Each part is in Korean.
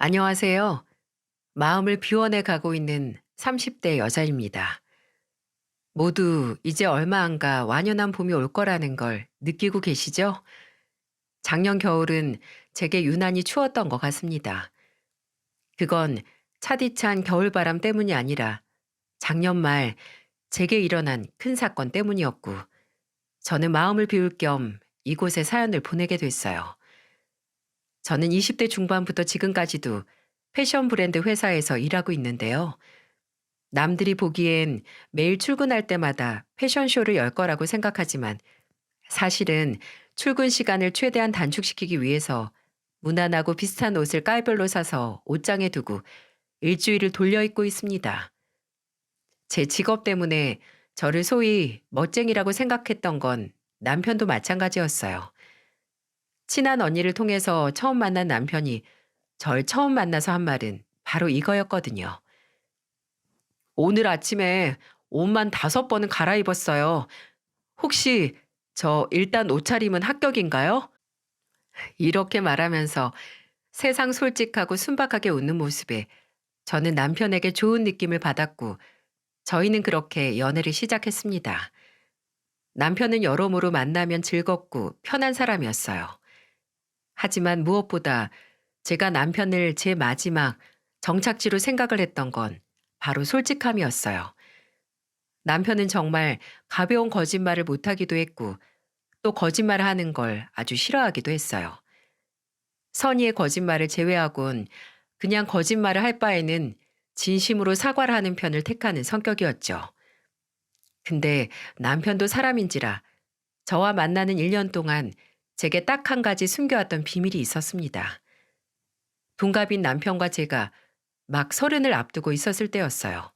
안녕하세요. 마음을 비워내 가고 있는 30대 여자입니다. 모두 이제 얼마 안 가 완연한 봄이 올 거라는 걸 느끼고 계시죠? 작년 겨울은 제게 유난히 추웠던 것 같습니다. 그건 차디찬 겨울바람 때문이 아니라 작년 말 제게 일어난 큰 사건 때문이었고, 저는 마음을 비울 겸 이곳에 사연을 보내게 됐어요. 저는 20대 중반부터 지금까지도 패션 브랜드 회사에서 일하고 있는데요. 남들이 보기엔 매일 출근할 때마다 패션쇼를 열 거라고 생각하지만, 사실은 출근 시간을 최대한 단축시키기 위해서 무난하고 비슷한 옷을 깔별로 사서 옷장에 두고 일주일을 돌려 입고 있습니다. 제 직업 때문에 저를 소위 멋쟁이라고 생각했던 건 남편도 마찬가지였어요. 친한 언니를 통해서 처음 만난 남편이 절 처음 만나서 한 말은 바로 이거였거든요. 오늘 아침에 옷만 5번은 갈아입었어요. 혹시 저 일단 옷차림은 합격인가요? 이렇게 말하면서 세상 솔직하고 순박하게 웃는 모습에 저는 남편에게 좋은 느낌을 받았고, 저희는 그렇게 연애를 시작했습니다. 남편은 여러모로 만나면 즐겁고 편한 사람이었어요. 하지만 무엇보다 제가 남편을 제 마지막 정착지로 생각을 했던 건 바로 솔직함이었어요. 남편은 정말 가벼운 거짓말을 못하기도 했고, 또 거짓말을 하는 걸 아주 싫어하기도 했어요. 선의의 거짓말을 제외하곤 그냥 거짓말을 할 바에는 진심으로 사과를 하는 편을 택하는 성격이었죠. 근데 남편도 사람인지라 저와 만나는 1년 동안 제게 딱 한 가지 숨겨왔던 비밀이 있었습니다. 동갑인 남편과 제가 막 30을 앞두고 있었을 때였어요.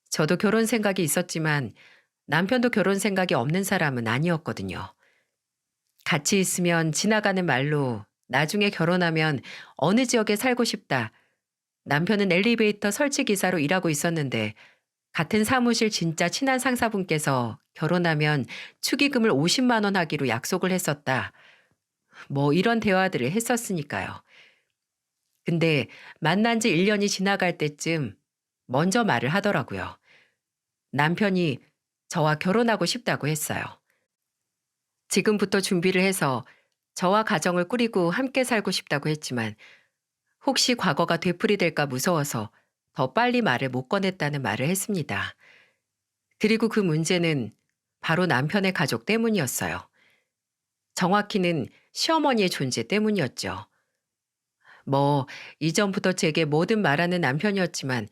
저도 결혼 생각이 있었지만 남편도 결혼 생각이 없는 사람은 아니었거든요. 같이 있으면 지나가는 말로 나중에 결혼하면 어느 지역에 살고 싶다. 남편은 엘리베이터 설치 기사로 일하고 있었는데 같은 사무실 진짜 친한 상사분께서 결혼하면 축의금을 50만 원 하기로 약속을 했었다. 뭐 이런 대화들을 했었으니까요. 근데 만난 지 1년이 지나갈 때쯤 먼저 말을 하더라고요. 남편이 저와 결혼하고 싶다고 했어요. 지금부터 준비를 해서 저와 가정을 꾸리고 함께 살고 싶다고 했지만, 혹시 과거가 되풀이될까 무서워서 더 빨리 말을 못 꺼냈다는 말을 했습니다. 그리고 그 문제는 바로 남편의 가족 때문이었어요. 정확히는 시어머니의 존재 때문이었죠. 뭐 이전부터 제게 뭐든 말하는 남편이었지만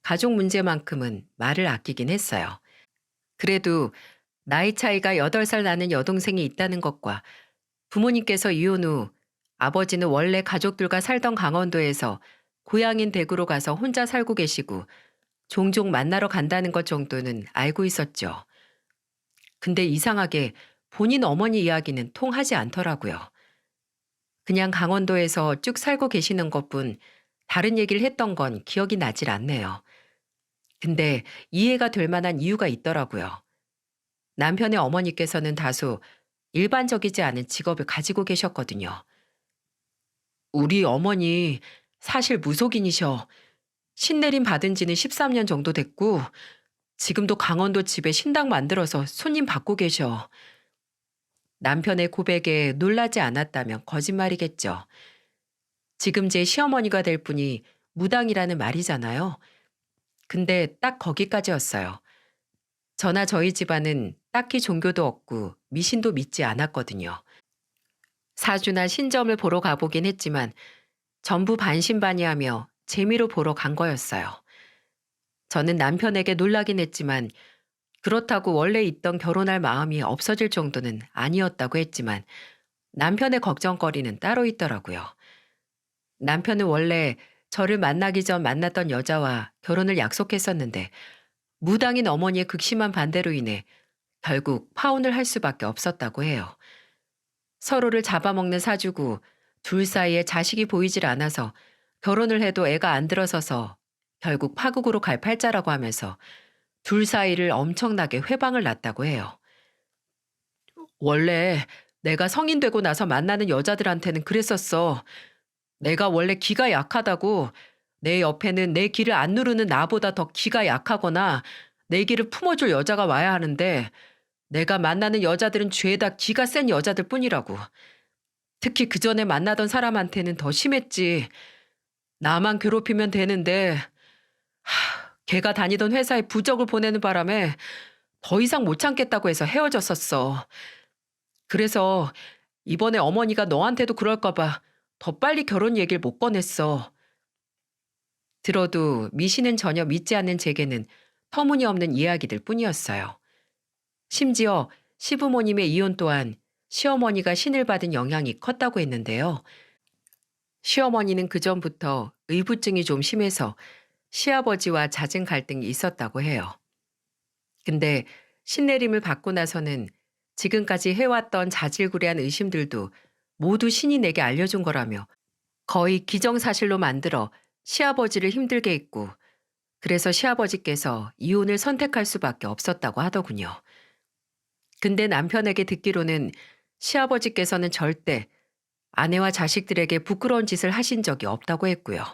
가족 문제만큼은 말을 아끼긴 했어요. 그래도 나이 차이가 8살 나는 여동생이 있다는 것과 부모님께서 이혼 후 아버지는 원래 가족들과 살던 강원도에서 고향인 대구로 가서 혼자 살고 계시고 종종 만나러 간다는 것 정도는 알고 있었죠. 근데 이상하게 본인 어머니 이야기는 통하지 않더라고요. 그냥 강원도에서 쭉 살고 계시는 것뿐 다른 얘기를 했던 건 기억이 나질 않네요. 근데 이해가 될 만한 이유가 있더라고요. 남편의 어머니께서는 다소 일반적이지 않은 직업을 가지고 계셨거든요. 우리 어머니 사실 무속인이셔. 신내림 받은 지는 13년 정도 됐고, 지금도 강원도 집에 신당 만들어서 손님 받고 계셔. 남편의 고백에 놀라지 않았다면 거짓말이겠죠. 지금 제 시어머니가 될 분이 무당이라는 말이잖아요. 근데 딱 거기까지였어요. 저나 저희 집안은 딱히 종교도 없고 미신도 믿지 않았거든요. 사주나 신점을 보러 가보긴 했지만 전부 반신반의하며 재미로 보러 간 거였어요. 저는 남편에게 놀라긴 했지만, 그렇다고 원래 있던 결혼할 마음이 없어질 정도는 아니었다고 했지만, 남편의 걱정거리는 따로 있더라고요. 남편은 원래 저를 만나기 전 만났던 여자와 결혼을 약속했었는데, 무당인 어머니의 극심한 반대로 인해 결국 파혼을 할 수밖에 없었다고 해요. 서로를 잡아먹는 사주고 둘 사이에 자식이 보이질 않아서 결혼을 해도 애가 안 들어서서 결국 파국으로 갈 팔자라고 하면서 둘 사이를 엄청나게 회방을 놨다고 해요. 원래 내가 성인 되고 나서 만나는 여자들한테는 그랬었어. 내가 원래 기가 약하다고. 내 옆에는 내 기를 안 누르는 나보다 더 기가 약하거나 내 기를 품어줄 여자가 와야 하는데 내가 만나는 여자들은 죄다 기가 센 여자들 뿐이라고. 특히 그 전에 만나던 사람한테는 더 심했지. 나만 괴롭히면 되는데 걔가 다니던 회사에 부적을 보내는 바람에 더 이상 못 참겠다고 해서 헤어졌었어. 그래서 이번에 어머니가 너한테도 그럴까 봐 더 빨리 결혼 얘기를 못 꺼냈어. 들어도 미신은 전혀 믿지 않는 제게는 터무니없는 이야기들 뿐이었어요. 심지어 시부모님의 이혼 또한 시어머니가 신을 받은 영향이 컸다고 했는데요. 시어머니는 그전부터 의부증이 좀 심해서 시아버지와 잦은 갈등이 있었다고 해요. 근데 신내림을 받고 나서는 지금까지 해왔던 자질구레한 의심들도 모두 신이 내게 알려준 거라며 거의 기정사실로 만들어 시아버지를 힘들게 했고, 그래서 시아버지께서 이혼을 선택할 수밖에 없었다고 하더군요. 근데 남편에게 듣기로는 시아버지께서는 절대 아내와 자식들에게 부끄러운 짓을 하신 적이 없다고 했고요.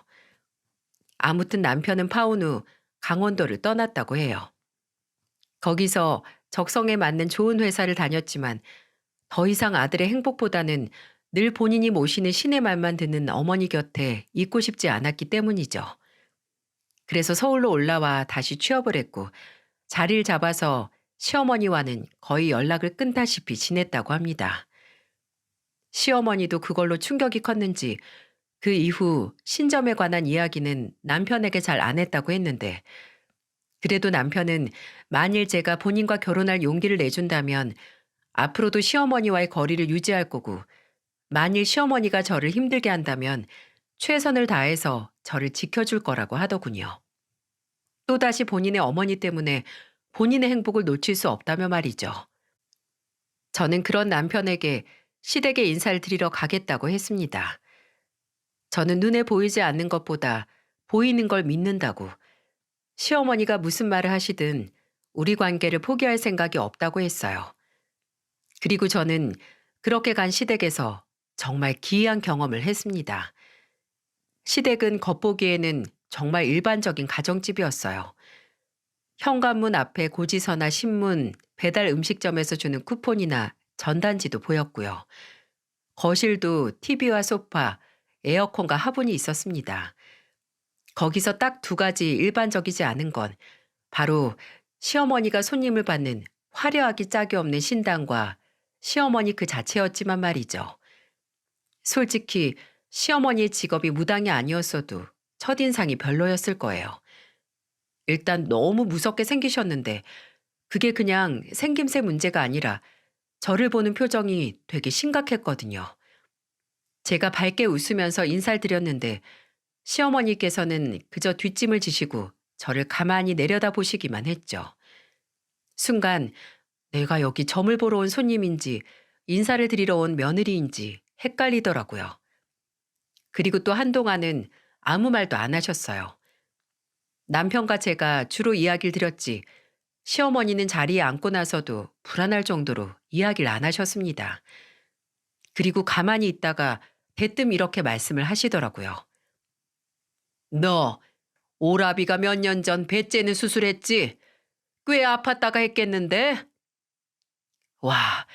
아무튼 남편은 파혼 후 강원도를 떠났다고 해요. 거기서 적성에 맞는 좋은 회사를 다녔지만 더 이상 아들의 행복보다는 늘 본인이 모시는 신의 말만 듣는 어머니 곁에 있고 싶지 않았기 때문이죠. 그래서 서울로 올라와 다시 취업을 했고 자리를 잡아서 시어머니와는 거의 연락을 끊다시피 지냈다고 합니다. 시어머니도 그걸로 충격이 컸는지 그 이후 신점에 관한 이야기는 남편에게 잘 안 했다고 했는데, 그래도 남편은 만일 제가 본인과 결혼할 용기를 내준다면 앞으로도 시어머니와의 거리를 유지할 거고, 만일 시어머니가 저를 힘들게 한다면 최선을 다해서 저를 지켜줄 거라고 하더군요. 또다시 본인의 어머니 때문에 본인의 행복을 놓칠 수 없다며 말이죠. 저는 그런 남편에게 시댁에 인사를 드리러 가겠다고 했습니다. 저는 눈에 보이지 않는 것보다 보이는 걸 믿는다고, 시어머니가 무슨 말을 하시든 우리 관계를 포기할 생각이 없다고 했어요. 그리고 저는 그렇게 간 시댁에서 정말 기이한 경험을 했습니다. 시댁은 겉보기에는 정말 일반적인 가정집이었어요. 현관문 앞에 고지서나 신문, 배달 음식점에서 주는 쿠폰이나 전단지도 보였고요. 거실도 TV와 소파, 에어컨과 화분이 있었습니다. 거기서 딱 두 가지 일반적이지 않은 건 바로 시어머니가 손님을 받는 화려하기 짝이 없는 신당과 시어머니 그 자체였지만 말이죠. 솔직히 시어머니의 직업이 무당이 아니었어도 첫인상이 별로였을 거예요. 일단 너무 무섭게 생기셨는데 그게 그냥 생김새 문제가 아니라 저를 보는 표정이 되게 심각했거든요. 제가 밝게 웃으면서 인사를 드렸는데 시어머니께서는 그저 뒷짐을 지시고 저를 가만히 내려다보시기만 했죠. 순간 내가 여기 점을 보러 온 손님인지 인사를 드리러 온 며느리인지 헷갈리더라고요. 그리고 또 한동안은 아무 말도 안 하셨어요. 남편과 제가 주로 이야기를 드렸지 시어머니는 자리에 앉고 나서도 불안할 정도로 이야기를 안 하셨습니다. 그리고 가만히 있다가 대뜸 이렇게 말씀을 하시더라고요. 너 오라비가 몇 년 전 배 째는 수술했지? 꽤 아팠다가 했겠는데? 와,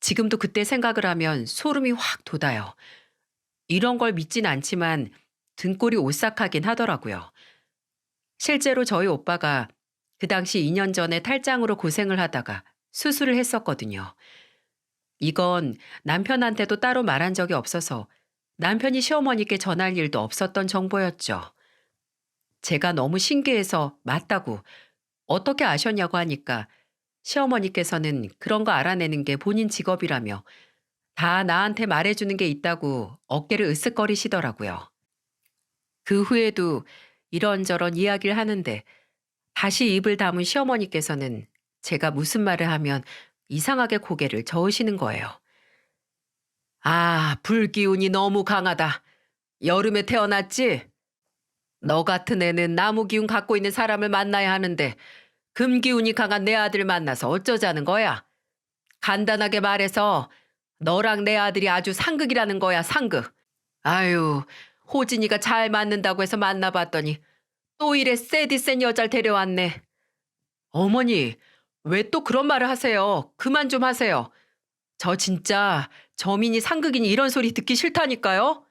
지금도 그때 생각을 하면 소름이 확 돋아요. 이런 걸 믿진 않지만 등골이 오싹하긴 하더라고요. 실제로 저희 오빠가 그 당시 2년 전에 탈장으로 고생을 하다가 수술을 했었거든요. 이건 남편한테도 따로 말한 적이 없어서 남편이 시어머니께 전할 일도 없었던 정보였죠. 제가 너무 신기해서 맞다고 어떻게 아셨냐고 하니까 시어머니께서는 그런 거 알아내는 게 본인 직업이라며 다 나한테 말해주는 게 있다고 어깨를 으쓱거리시더라고요. 그 후에도 이런저런 이야기를 하는데 다시 입을 다문 시어머니께서는 제가 무슨 말을 하면 이상하게 고개를 저으시는 거예요. 아, 불기운이 너무 강하다. 여름에 태어났지? 너 같은 애는 나무 기운 갖고 있는 사람을 만나야 하는데 금기운이 강한 내 아들 만나서 어쩌자는 거야? 간단하게 말해서 너랑 내 아들이 아주 상극이라는 거야, 상극. 아유, 호진이가 잘 맞는다고 해서 만나봤더니 또 이래 세디 센 여자를 데려왔네. 어머니, 왜 또 그런 말을 하세요? 그만 좀 하세요. 저 진짜 저민이 상극이니 이런 소리 듣기 싫다니까요.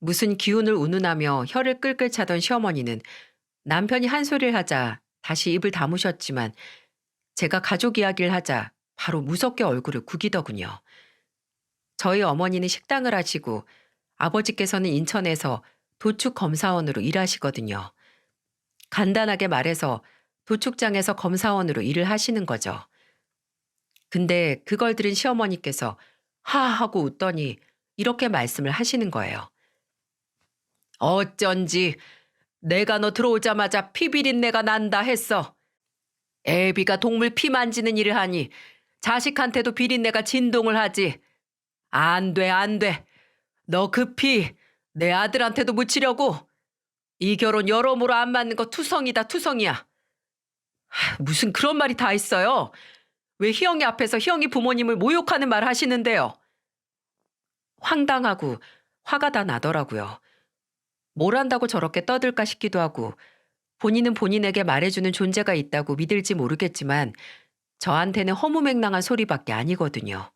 무슨 기운을 운운하며 혀를 끌끌 차던 시어머니는 남편이 한 소리를 하자 다시 입을 다무셨지만 제가 가족 이야기를 하자 바로 무섭게 얼굴을 구기더군요. 저희 어머니는 식당을 하시고 아버지께서는 인천에서 도축 검사원으로 일하시거든요. 간단하게 말해서 도축장에서 검사원으로 일을 하시는 거죠. 근데 그걸 들은 시어머니께서 하하고 웃더니 이렇게 말씀을 하시는 거예요. 어쩐지 내가 너 들어오자마자 피 비린내가 난다 했어. 애비가 동물 피 만지는 일을 하니 자식한테도 비린내가 진동을 하지. 안 돼, 안 돼. 너 그 피 내 아들한테도 묻히려고. 이 결혼 여러모로 안 맞는 거 투성이다, 투성이야. 무슨 그런 말이 다 있어요. 왜 희영이 앞에서 희영이 부모님을 모욕하는 말 하시는데요. 황당하고 화가 다 나더라고요. 뭘 한다고 저렇게 떠들까 싶기도 하고 본인은 본인에게 말해주는 존재가 있다고 믿을지 모르겠지만 저한테는 허무맹랑한 소리밖에 아니거든요.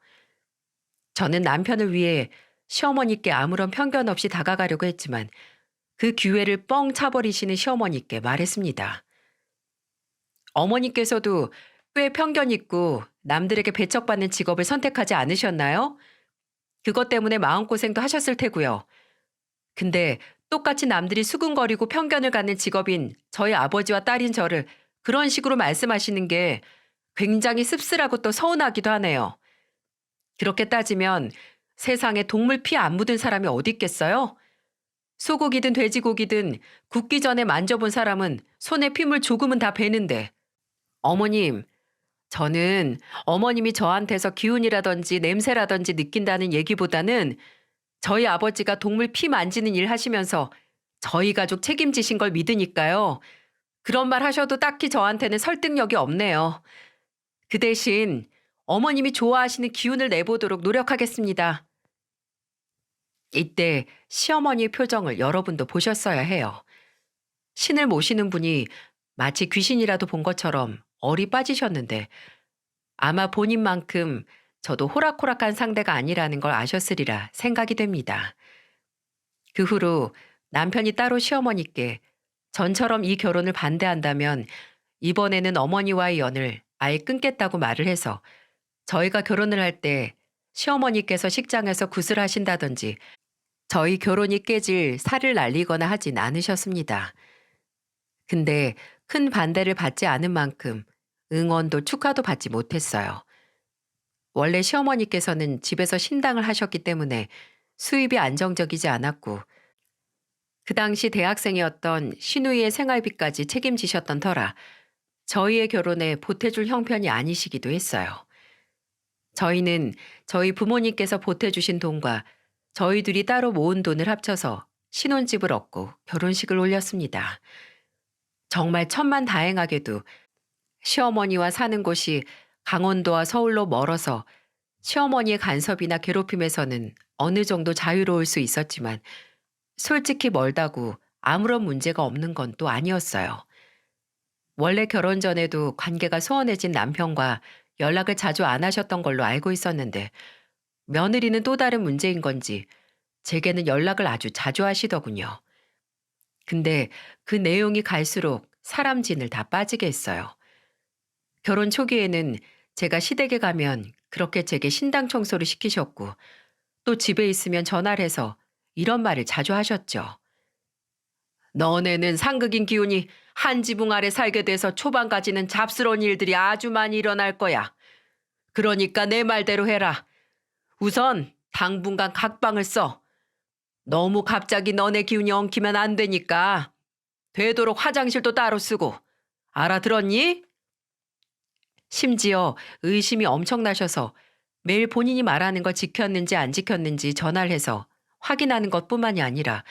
저는 남편을 위해 시어머니께 아무런 편견 없이 다가가려고 했지만 그 기회를 뻥 차버리시는 시어머니께 말했습니다. 어머니께서도 꽤 편견 있고 남들에게 배척받는 직업을 선택하지 않으셨나요? 그것 때문에 마음고생도 하셨을 테고요. 근데 똑같이 남들이 수군거리고 편견을 갖는 직업인 저희 아버지와 딸인 저를 그런 식으로 말씀하시는 게 굉장히 씁쓸하고 또 서운하기도 하네요. 그렇게 따지면 세상에 동물 피 안 묻은 사람이 어디 있겠어요? 소고기든 돼지고기든 굽기 전에 만져본 사람은 손에 핏물 조금은 다 배는데. 어머님, 저는 어머님이 저한테서 기운이라든지 냄새라든지 느낀다는 얘기보다는 저희 아버지가 동물 피 만지는 일 하시면서 저희 가족 책임지신 걸 믿으니까요. 그런 말 하셔도 딱히 저한테는 설득력이 없네요. 그 대신 어머님이 좋아하시는 기운을 내보도록 노력하겠습니다. 이때 시어머니의 표정을 여러분도 보셨어야 해요. 신을 모시는 분이 마치 귀신이라도 본 것처럼 얼이 빠지셨는데 아마 본인만큼 저도 호락호락한 상대가 아니라는 걸 아셨으리라 생각이 됩니다. 그 후로 남편이 따로 시어머니께 전처럼 이 결혼을 반대한다면 이번에는 어머니와의 연을 아예 끊겠다고 말을 해서 저희가 결혼을 할 때 시어머니께서 식장에서 굿을 하신다든지 저희 결혼이 깨질 살을 날리거나 하진 않으셨습니다. 근데 큰 반대를 받지 않은 만큼 응원도 축하도 받지 못했어요. 원래 시어머니께서는 집에서 신당을 하셨기 때문에 수입이 안정적이지 않았고 그 당시 대학생이었던 시누이의 생활비까지 책임지셨던 터라 저희의 결혼에 보태줄 형편이 아니시기도 했어요. 저희는 저희 부모님께서 보태주신 돈과 저희들이 따로 모은 돈을 합쳐서 신혼집을 얻고 결혼식을 올렸습니다. 정말 천만다행하게도 시어머니와 사는 곳이 강원도와 서울로 멀어서 시어머니의 간섭이나 괴롭힘에서는 어느 정도 자유로울 수 있었지만 솔직히 멀다고 아무런 문제가 없는 건 또 아니었어요. 원래 결혼 전에도 관계가 소원해진 남편과 연락을 자주 안 하셨던 걸로 알고 있었는데 며느리는 또 다른 문제인 건지 제게는 연락을 아주 자주 하시더군요. 근데 그 내용이 갈수록 사람 진을 다 빠지게 했어요. 결혼 초기에는 제가 시댁에 가면 그렇게 제게 신당 청소를 시키셨고 또 집에 있으면 전화를 해서 이런 말을 자주 하셨죠. 너네는 상극인 기운이 한 지붕 아래 살게 돼서 초반까지는 잡스러운 일들이 아주 많이 일어날 거야. 그러니까 내 말대로 해라. 우선 당분간 각방을 써. 너무 갑자기 너네 기운이 엉키면 안 되니까 되도록 화장실도 따로 쓰고. 알아들었니? 심지어 의심이 엄청나셔서 매일 본인이 말하는 거 지켰는지 안 지켰는지 전화를 해서 확인하는 것뿐만이 아니라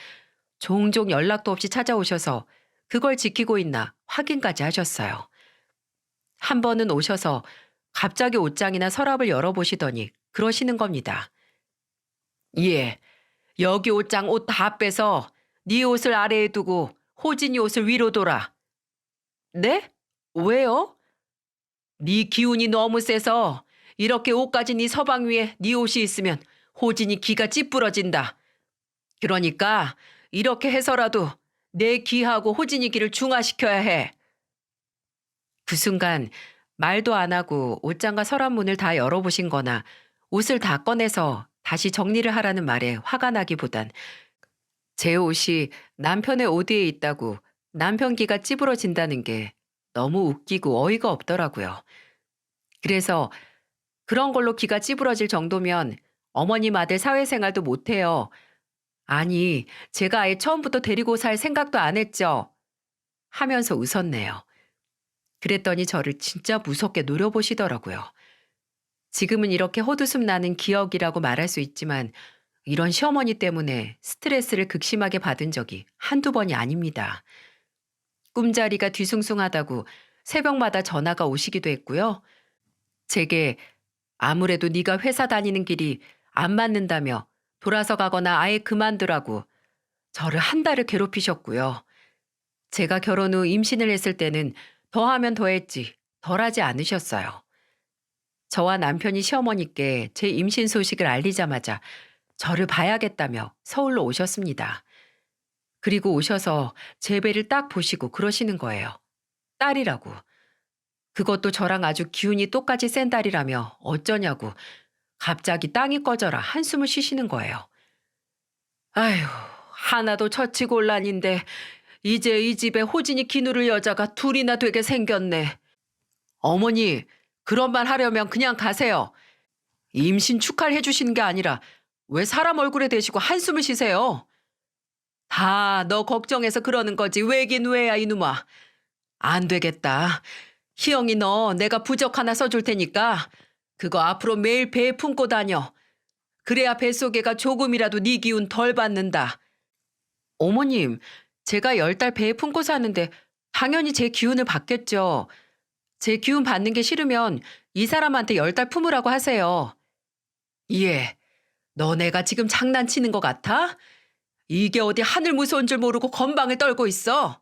종종 연락도 없이 찾아오셔서 그걸 지키고 있나 확인까지 하셨어요. 한 번은 오셔서 갑자기 옷장이나 서랍을 열어보시더니 그러시는 겁니다. 예, 여기 옷장 옷 다 빼서 네 옷을 아래에 두고 호진이 옷을 위로 둬라. 네? 왜요? 네 기운이 너무 세서 이렇게 옷 가진 네 서방 위에 네 옷이 있으면 호진이 기가 찌푸러진다. 그러니까 이렇게 해서라도 내 기하고 호진이 기를 중화시켜야 해. 그 순간 말도 안 하고 옷장과 서랍문을 다 열어보신 거나 옷을 다 꺼내서 다시 정리를 하라는 말에 화가 나기보단 제 옷이 남편의 옷 위에 있다고 남편 기가 찌부러진다는 게 너무 웃기고 어이가 없더라고요. 그래서 그런 걸로 기가 찌부러질 정도면 어머님 아들 사회생활도 못해요. 아니, 제가 아예 처음부터 데리고 살 생각도 안 했죠. 하면서 웃었네요. 그랬더니 저를 진짜 무섭게 노려보시더라고요. 지금은 이렇게 헛웃음 나는 기억이라고 말할 수 있지만 이런 시어머니 때문에 스트레스를 극심하게 받은 적이 한두 번이 아닙니다. 꿈자리가 뒤숭숭하다고 새벽마다 전화가 오시기도 했고요. 제게 아무래도 네가 회사 다니는 길이 안 맞는다며 돌아서 가거나 아예 그만두라고 저를 한 달을 괴롭히셨고요. 제가 결혼 후 임신을 했을 때는 더하면 더했지 덜하지 않으셨어요. 저와 남편이 시어머니께 제 임신 소식을 알리자마자 저를 봐야겠다며 서울로 오셨습니다. 그리고 오셔서 제 배를 딱 보시고 그러시는 거예요. 딸이라고. 그것도 저랑 아주 기운이 똑같이 센 딸이라며 어쩌냐고 갑자기 땅이 꺼져라 한숨을 쉬시는 거예요. 아휴, 하나도 처치곤란인데 이제 이 집에 호진이 기누를 여자가 둘이나 되게 생겼네. 어머니, 그런 말 하려면 그냥 가세요. 임신 축하를 해주시는 게 아니라 왜 사람 얼굴에 대시고 한숨을 쉬세요? 다 너 걱정해서 그러는 거지 왜긴 왜야 이놈아. 안 되겠다. 희영이 너 내가 부적 하나 써줄 테니까 그거 앞으로 매일 배에 품고 다녀. 그래야 뱃속에가 조금이라도 네 기운 덜 받는다. 어머님, 제가 10달 배에 품고 사는데 당연히 제 기운을 받겠죠. 제 기운 받는 게 싫으면 이 사람한테 10달 품으라고 하세요. 예, 너네가 지금 장난치는 것 같아? 이게 어디 하늘 무서운 줄 모르고 건방을 떨고 있어.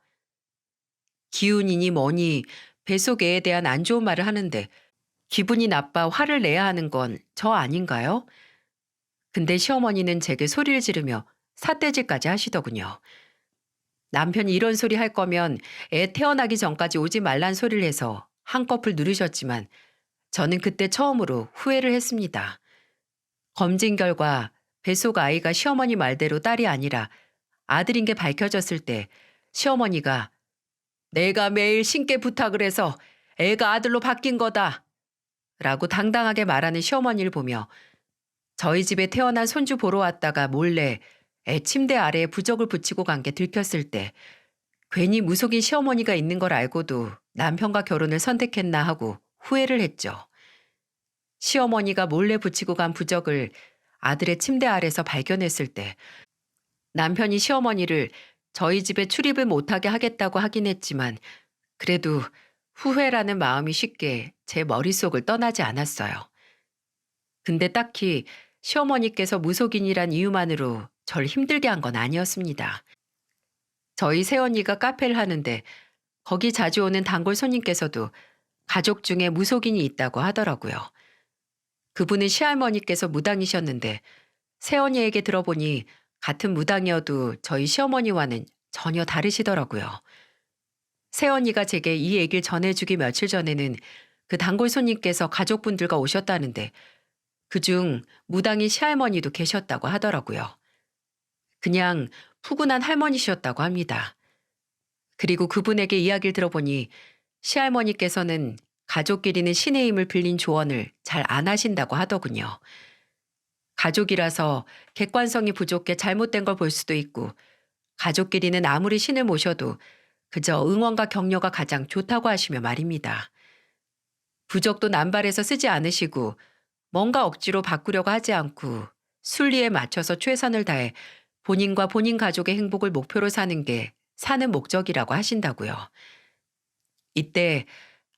기운이니 뭐니 뱃속애에 대한 안 좋은 말을 하는데 기분이 나빠 화를 내야 하는 건 저 아닌가요? 근데 시어머니는 제게 소리를 지르며 삿대질까지 하시더군요. 남편이 이런 소리 할 거면 애 태어나기 전까지 오지 말란 소리를 해서 한꺼풀 누르셨지만 저는 그때 처음으로 후회를 했습니다. 검진 결과 뱃속 아이가 시어머니 말대로 딸이 아니라 아들인 게 밝혀졌을 때 시어머니가 내가 매일 신께 부탁을 해서 애가 아들로 바뀐 거다 라고 당당하게 말하는 시어머니를 보며 저희 집에 태어난 손주 보러 왔다가 몰래 애 침대 아래에 부적을 붙이고 간 게 들켰을 때 괜히 무속인 시어머니가 있는 걸 알고도 남편과 결혼을 선택했나 하고 후회를 했죠. 시어머니가 몰래 붙이고 간 부적을 아들의 침대 아래서 발견했을 때 남편이 시어머니를 저희 집에 출입을 못하게 하겠다고 하긴 했지만 그래도 후회라는 마음이 쉽게 제 머릿속을 떠나지 않았어요. 근데 딱히 시어머니께서 무속인이란 이유만으로 절 힘들게 한 건 아니었습니다. 저희 새언니가 카페를 하는데 거기 자주 오는 단골 손님께서도 가족 중에 무속인이 있다고 하더라고요. 그분은 시할머니께서 무당이셨는데 새언니에게 들어보니 같은 무당이어도 저희 시어머니와는 전혀 다르시더라고요. 새언니가 제게 이 얘기를 전해주기 며칠 전에는 그 단골 손님께서 가족분들과 오셨다는데 그중 무당인 시할머니도 계셨다고 하더라고요. 그냥 푸근한 할머니셨다고 합니다. 그리고 그분에게 이야기를 들어보니 시할머니께서는 가족끼리는 신의 힘을 빌린 조언을 잘 안 하신다고 하더군요. 가족이라서 객관성이 부족해 잘못된 걸 볼 수도 있고 가족끼리는 아무리 신을 모셔도 그저 응원과 격려가 가장 좋다고 하시며 말입니다. 부적도 남발해서 쓰지 않으시고 뭔가 억지로 바꾸려고 하지 않고 순리에 맞춰서 최선을 다해 본인과 본인 가족의 행복을 목표로 사는 게 사는 목적이라고 하신다고요. 이때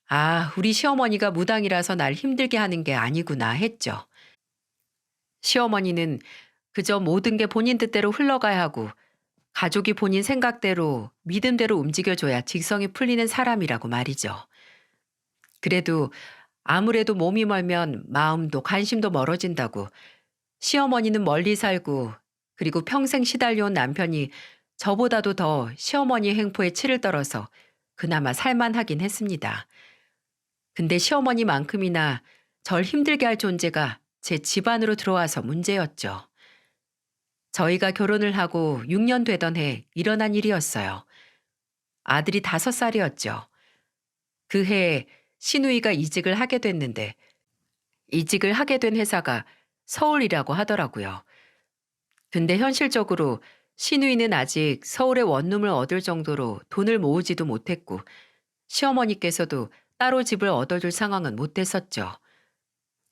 아, 우리 시어머니가 무당이라서 날 힘들게 하는 게 아니구나 했죠. 시어머니는 그저 모든 게 본인 뜻대로 흘러가야 하고 가족이 본인 생각대로 믿음대로 움직여줘야 직성이 풀리는 사람이라고 말이죠. 그래도 아무래도 몸이 멀면 마음도 관심도 멀어진다고 시어머니는 멀리 살고 그리고 평생 시달려온 남편이 저보다도 더 시어머니 행포에 치를 떨어서 그나마 살만하긴 했습니다. 근데 시어머니만큼이나 절 힘들게 할 존재가 제 집안으로 들어와서 문제였죠. 저희가 결혼을 하고 6년 되던 해 일어난 일이었어요. 아들이 5살이었죠. 그 해에 시누이가 이직을 하게 됐는데 이직을 하게 된 회사가 서울이라고 하더라고요. 근데 현실적으로 시누이는 아직 서울의 원룸을 얻을 정도로 돈을 모으지도 못했고 시어머니께서도 따로 집을 얻어줄 상황은 못 됐었죠.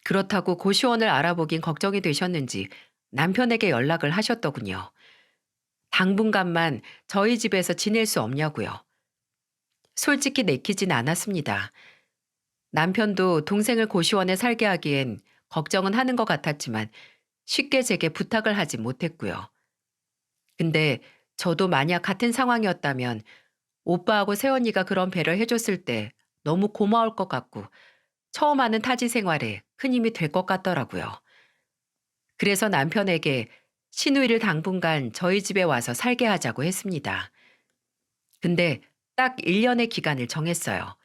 그렇다고 고시원을 알아보긴 걱정이 되셨는지 남편에게 연락을 하셨더군요. 당분간만 저희 집에서 지낼 수 없냐고요. 솔직히 내키진 않았습니다. 남편도 동생을 고시원에 살게 하기엔 걱정은 하는 것 같았지만 쉽게 제게 부탁을 하지 못했고요. 근데 저도 만약 같은 상황이었다면 오빠하고 새언니가 그런 배려를 해줬을 때 너무 고마울 것 같고 처음 하는 타지 생활에 큰 힘이 될 것 같더라고요. 그래서 남편에게 시누이를 당분간 저희 집에 와서 살게 하자고 했습니다. 근데 딱 1년의 기간을 정했어요.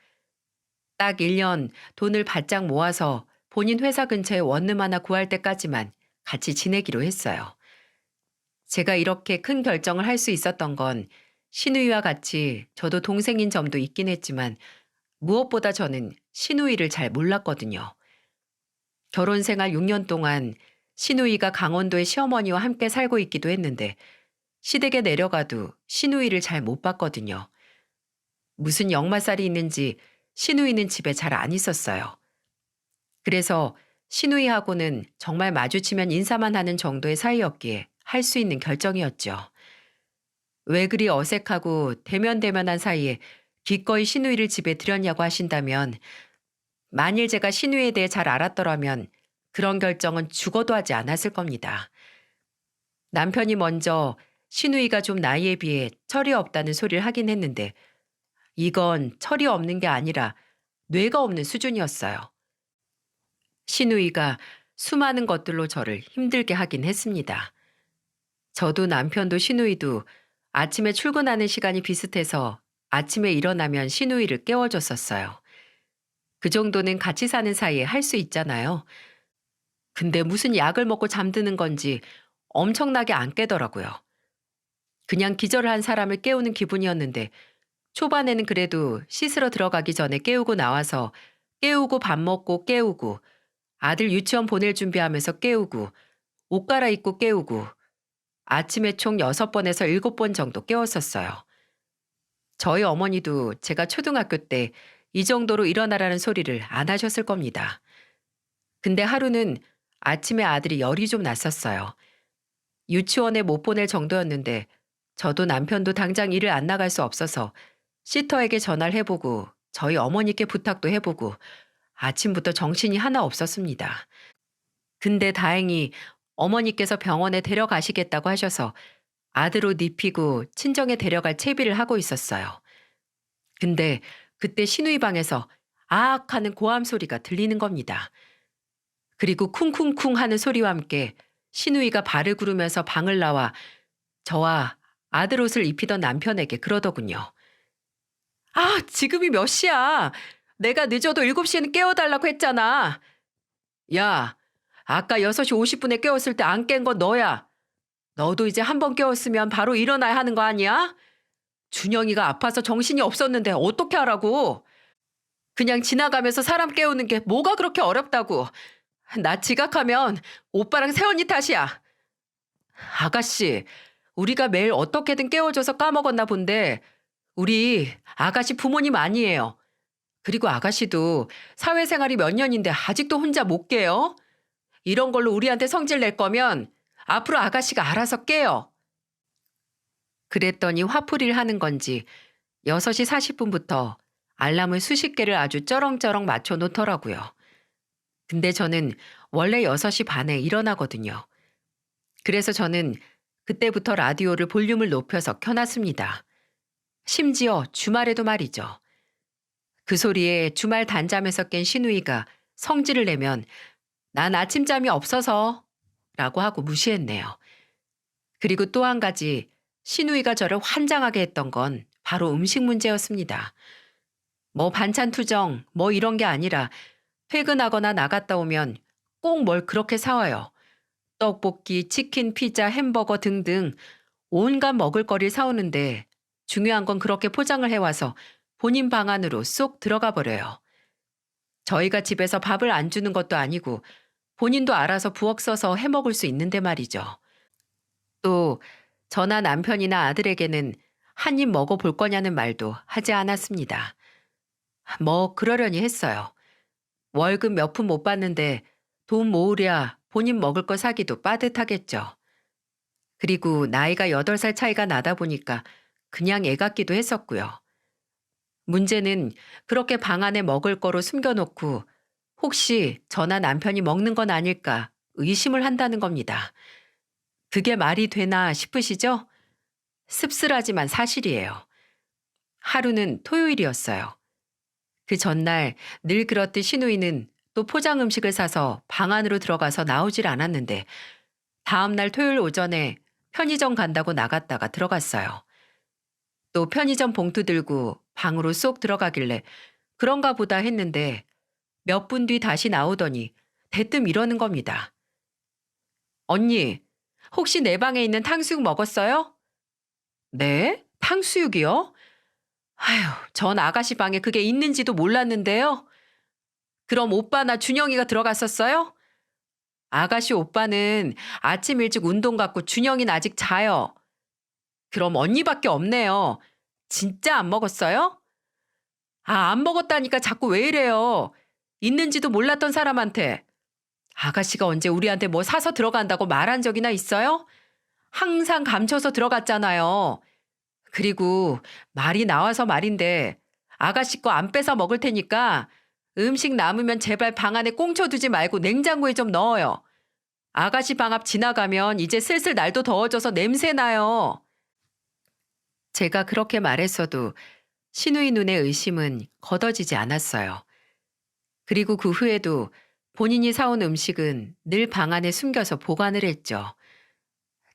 딱 1년 돈을 바짝 모아서 본인 회사 근처에 원룸 하나 구할 때까지만 같이 지내기로 했어요. 제가 이렇게 큰 결정을 할 수 있었던 건 시누이와 같이 저도 동생인 점도 있긴 했지만 무엇보다 저는 시누이를 잘 몰랐거든요. 결혼 생활 6년 동안 시누이가 강원도의 시어머니와 함께 살고 있기도 했는데 시댁에 내려가도 시누이를 잘 못 봤거든요. 무슨 역마살이 있는지 시누이는 집에 잘 안 있었어요. 그래서 시누이하고는 정말 마주치면 인사만 하는 정도의 사이였기에 할 수 있는 결정이었죠. 왜 그리 어색하고 대면대면한 사이에 기꺼이 시누이를 집에 들였냐고 하신다면 만일 제가 시누이에 대해 잘 알았더라면 그런 결정은 죽어도 하지 않았을 겁니다. 남편이 먼저 시누이가 좀 나이에 비해 철이 없다는 소리를 하긴 했는데 이건 철이 없는 게 아니라 뇌가 없는 수준이었어요. 시누이가 수많은 것들로 저를 힘들게 하긴 했습니다. 저도 남편도 시누이도 아침에 출근하는 시간이 비슷해서 아침에 일어나면 시누이를 깨워줬었어요. 그 정도는 같이 사는 사이에 할 수 있잖아요. 근데 무슨 약을 먹고 잠드는 건지 엄청나게 안 깨더라고요. 그냥 기절을 한 사람을 깨우는 기분이었는데 초반에는 그래도 씻으러 들어가기 전에 깨우고 나와서 깨우고 밥 먹고 깨우고 아들 유치원 보낼 준비하면서 깨우고 옷 갈아입고 깨우고 아침에 총 6번에서 7번 정도 깨웠었어요. 저희 어머니도 제가 초등학교 때 이 정도로 일어나라는 소리를 안 하셨을 겁니다. 근데 하루는 아침에 아들이 열이 좀 났었어요. 유치원에 못 보낼 정도였는데 저도 남편도 당장 일을 안 나갈 수 없어서 시터에게 전화를 해보고 저희 어머니께 부탁도 해보고 아침부터 정신이 하나 없었습니다. 근데 다행히 어머니께서 병원에 데려가시겠다고 하셔서 아들 옷 입히고 친정에 데려갈 채비를 하고 있었어요. 근데 그때 시누이 방에서 아악 하는 고함 소리가 들리는 겁니다. 그리고 쿵쿵쿵 하는 소리와 함께 시누이가 발을 구르면서 방을 나와 저와 아들 옷을 입히던 남편에게 그러더군요. 아, 지금이 몇 시야? 내가 늦어도 7시에는 깨워달라고 했잖아. 야, 아까 6시 50분에 깨웠을 때 안 깬 건 너야. 너도 이제 한 번 깨웠으면 바로 일어나야 하는 거 아니야? 준영이가 아파서 정신이 없었는데 어떻게 하라고? 그냥 지나가면서 사람 깨우는 게 뭐가 그렇게 어렵다고. 나 지각하면 오빠랑 세언니 탓이야. 아가씨, 우리가 매일 어떻게든 깨워줘서 까먹었나 본데 우리 아가씨 부모님 아니에요. 그리고 아가씨도 사회생활이 몇 년인데 아직도 혼자 못 깨요? 이런 걸로 우리한테 성질 낼 거면 앞으로 아가씨가 알아서 깨요. 그랬더니 화풀이를 하는 건지 6시 40분부터 알람을 수십 개를 아주 쩌렁쩌렁 맞춰 놓더라고요. 근데 저는 원래 6시 반에 일어나거든요. 그래서 저는 그때부터 라디오를 볼륨을 높여서 켜놨습니다. 심지어 주말에도 말이죠. 그 소리에 주말 단잠에서 깬 시누이가 성질을 내면 난 아침잠이 없어서 라고 하고 무시했네요. 그리고 또 한 가지 시누이가 저를 환장하게 했던 건 바로 음식 문제였습니다. 뭐 반찬 투정 뭐 이런 게 아니라 퇴근하거나 나갔다 오면 꼭 뭘 그렇게 사와요. 떡볶이, 치킨, 피자, 햄버거 등등 온갖 먹을거리를 사오는데 중요한 건 그렇게 포장을 해와서 본인 방 안으로 쏙 들어가 버려요. 저희가 집에서 밥을 안 주는 것도 아니고 본인도 알아서 부엌 써서 해 먹을 수 있는데 말이죠. 또 저나 남편이나 아들에게는 한 입 먹어볼 거냐는 말도 하지 않았습니다. 뭐 그러려니 했어요. 월급 몇 푼 못 받는데 돈 모으랴 본인 먹을 거 사기도 빠듯하겠죠. 그리고 나이가 8살 차이가 나다 보니까 그냥 애 같기도 했었고요. 문제는 그렇게 방 안에 먹을 거로 숨겨놓고 혹시 저나 남편이 먹는 건 아닐까 의심을 한다는 겁니다. 그게 말이 되나 싶으시죠? 씁쓸하지만 사실이에요. 하루는 토요일이었어요. 그 전날 늘 그렇듯 시누이는 또 포장 음식을 사서 방 안으로 들어가서 나오질 않았는데 다음날 토요일 오전에 편의점 간다고 나갔다가 들어갔어요. 또 편의점 봉투 들고 방으로 쏙 들어가길래 그런가 보다 했는데 몇 분 뒤 다시 나오더니 대뜸 이러는 겁니다. 언니, 혹시 내 방에 있는 탕수육 먹었어요? 네? 탕수육이요? 아휴, 전 아가씨 방에 그게 있는지도 몰랐는데요. 그럼 오빠나 준영이가 들어갔었어요? 아가씨 오빠는 아침 일찍 운동 갔고 준영이는 아직 자요. 그럼 언니밖에 없네요. 진짜 안 먹었어요? 아, 안 먹었다니까 자꾸 왜 이래요? 있는지도 몰랐던 사람한테. 아가씨가 언제 우리한테 뭐 사서 들어간다고 말한 적이나 있어요? 항상 감춰서 들어갔잖아요. 그리고 말이 나와서 말인데 아가씨 거 안 뺏어 먹을 테니까 음식 남으면 제발 방 안에 꽁쳐두지 말고 냉장고에 좀 넣어요. 아가씨 방 앞 지나가면 이제 슬슬 날도 더워져서 냄새 나요. 제가 그렇게 말했어도 신우이 눈의 의심은 걷어지지 않았어요. 그리고 그 후에도 본인이 사온 음식은 늘 방 안에 숨겨서 보관을 했죠.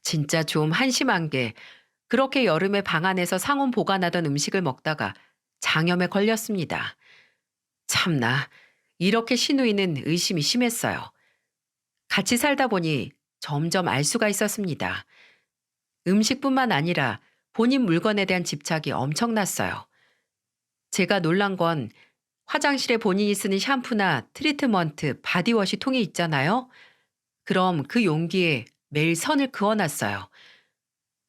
진짜 좀 한심한 게 그렇게 여름에 방 안에서 상온 보관하던 음식을 먹다가 장염에 걸렸습니다. 참나, 이렇게 시누이는 의심이 심했어요. 같이 살다 보니 점점 알 수가 있었습니다. 음식뿐만 아니라 본인 물건에 대한 집착이 엄청났어요. 제가 놀란 건 화장실에 본인이 쓰는 샴푸나 트리트먼트, 바디워시 통이 있잖아요. 그럼 그 용기에 매일 선을 그어놨어요.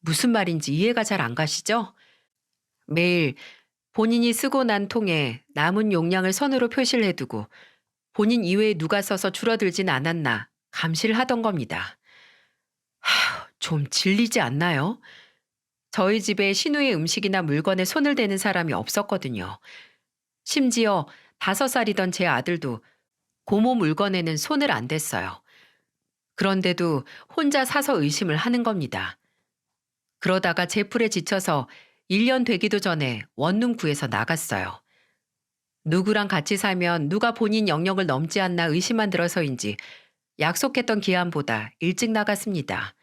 무슨 말인지 이해가 잘 안 가시죠? 매일 본인이 쓰고 난 통에 남은 용량을 선으로 표시를 해두고 본인 이외에 누가 써서 줄어들진 않았나 감시를 하던 겁니다. 좀 질리지 않나요? 저희 집에 신우의 음식이나 물건에 손을 대는 사람이 없었거든요. 심지어 5살이던 제 아들도 고모 물건에는 손을 안 댔어요. 그런데도 혼자 사서 의심을 하는 겁니다. 그러다가 제풀에 지쳐서 1년 되기도 전에 원룸 구해서 나갔어요. 누구랑 같이 살면 누가 본인 영역을 넘지 않나 의심만 들어서인지 약속했던 기한보다 일찍 나갔습니다.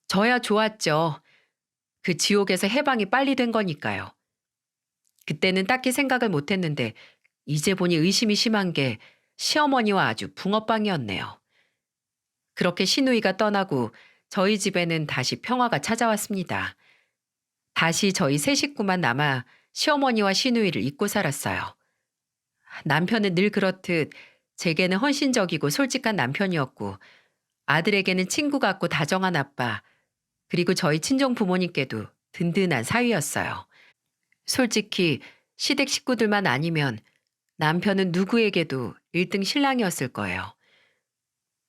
저야 좋았죠. 그 지옥에서 해방이 빨리 된 거니까요. 그때는 딱히 생각을 못했는데 이제 보니 의심이 심한 게 시어머니와 아주 붕어빵이었네요. 그렇게 시누이가 떠나고 저희 집에는 다시 평화가 찾아왔습니다. 다시 저희 세 식구만 남아 시어머니와 시누이를 잊고 살았어요. 남편은 늘 그렇듯 제게는 헌신적이고 솔직한 남편이었고 아들에게는 친구 같고 다정한 아빠, 그리고 저희 친정 부모님께도 든든한 사위였어요. 솔직히 시댁 식구들만 아니면 남편은 누구에게도 1등 신랑이었을 거예요.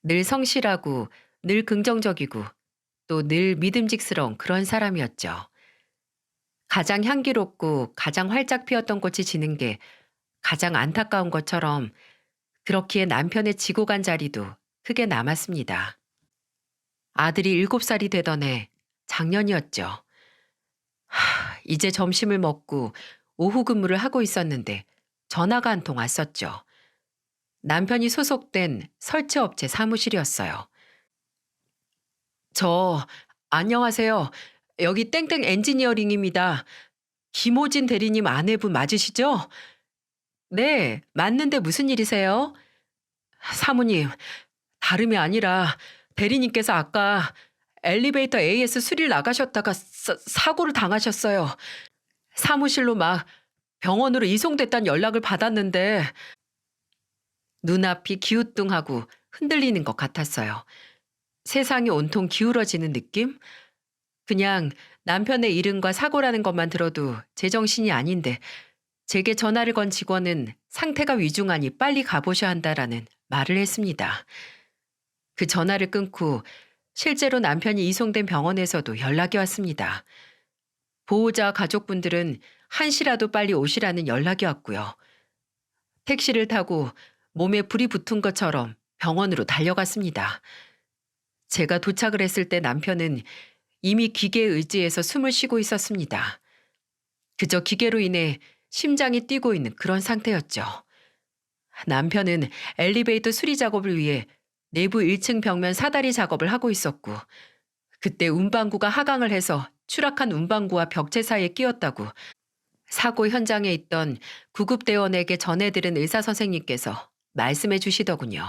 늘 성실하고 늘 긍정적이고 또 늘 믿음직스러운 그런 사람이었죠. 가장 향기롭고 가장 활짝 피었던 꽃이 지는 게 가장 안타까운 것처럼 그렇기에 남편의 지고 간 자리도 크게 남았습니다. 아들이 7살이 되던 해 작년이었죠. 이제 점심을 먹고 오후 근무를 하고 있었는데 전화가 한 통 왔었죠. 남편이 소속된 설치업체 사무실이었어요. 저, 안녕하세요. 여기 땡땡 엔지니어링입니다. 김호진 대리님 아내분 맞으시죠? 네, 맞는데 무슨 일이세요? 사모님, 다름이 아니라 대리님께서 아까 엘리베이터 AS 수리를 나가셨다가 사고를 당하셨어요. 사무실로 막 병원으로 이송됐다는 연락을 받았는데 눈앞이 기우뚱하고 흔들리는 것 같았어요. 세상이 온통 기울어지는 느낌? 그냥 남편의 이름과 사고라는 것만 들어도 제정신이 아닌데 제게 전화를 건 직원은 상태가 위중하니 빨리 가보셔야 한다라는 말을 했습니다. 그 전화를 끊고 실제로 남편이 이송된 병원에서도 연락이 왔습니다. 보호자 가족분들은 한시라도 빨리 오시라는 연락이 왔고요. 택시를 타고 몸에 불이 붙은 것처럼 병원으로 달려갔습니다. 제가 도착을 했을 때 남편은 이미 기계에 의지해서 숨을 쉬고 있었습니다. 그저 기계로 인해 심장이 뛰고 있는 그런 상태였죠. 남편은 엘리베이터 수리 작업을 위해 내부 1층 벽면 사다리 작업을 하고 있었고, 그때 운반구가 하강을 해서 추락한 운반구와 벽체 사이에 끼었다고 사고 현장에 있던 구급대원에게 전해들은 의사 선생님께서 말씀해 주시더군요.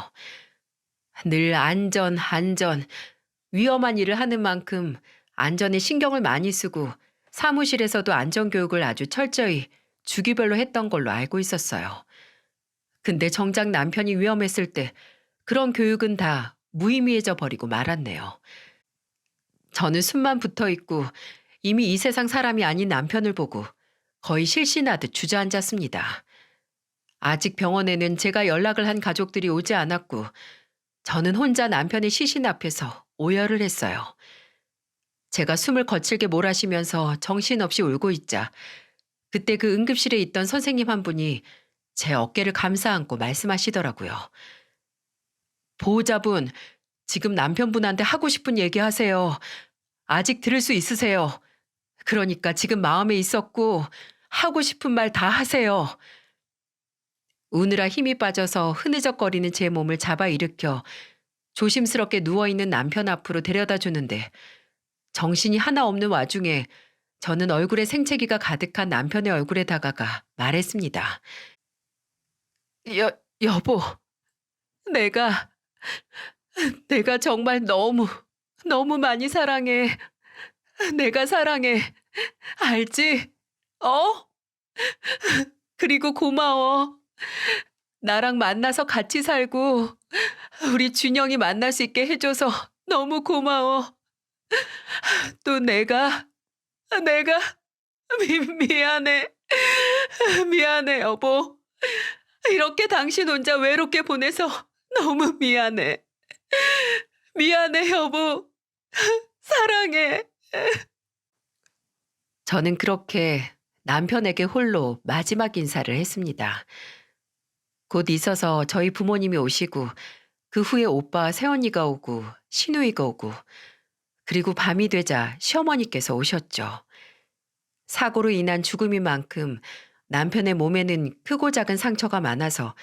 늘 안전, 안전, 위험한 일을 하는 만큼 안전에 신경을 많이 쓰고 사무실에서도 안전교육을 아주 철저히 주기별로 했던 걸로 알고 있었어요. 근데 정작 남편이 위험했을 때 그런 교육은 다 무의미해져 버리고 말았네요. 저는 숨만 붙어 있고 이미 이 세상 사람이 아닌 남편을 보고 거의 실신하듯 주저앉았습니다. 아직 병원에는 제가 연락을 한 가족들이 오지 않았고 저는 혼자 남편의 시신 앞에서 오열을 했어요. 제가 숨을 거칠게 몰아쉬면서 정신없이 울고 있자 그때 그 응급실에 있던 선생님 한 분이 제 어깨를 감싸 안고 말씀하시더라고요. 보호자분, 지금 남편분한테 하고 싶은 얘기 하세요. 아직 들을 수 있으세요. 그러니까 지금 마음에 있었고 하고 싶은 말 다 하세요. 우느라 힘이 빠져서 흐느적거리는 제 몸을 잡아 일으켜 조심스럽게 누워있는 남편 앞으로 데려다 주는데 정신이 하나 없는 와중에 저는 얼굴에 생채기가 가득한 남편의 얼굴에 다가가 말했습니다. 여보, 내가, 내가 정말 너무, 너무 많이 사랑해. 내가 사랑해. 알지? 어? 그리고 고마워. 나랑 만나서 같이 살고 우리 준영이 만날 수 있게 해줘서 너무 고마워. 또 내가 미안해. 미안해, 여보. 이렇게 당신 혼자 외롭게 보내서 너무 미안해. 미안해, 여보. 사랑해. 저는 그렇게 남편에게 홀로 마지막 인사를 했습니다. 곧 있어서 저희 부모님이 오시고 그 후에 오빠 새언니가 오고 시누이가 오고 그리고 밤이 되자 시어머니께서 오셨죠. 사고로 인한 죽음인 만큼 남편의 몸에는 크고 작은 상처가 많아서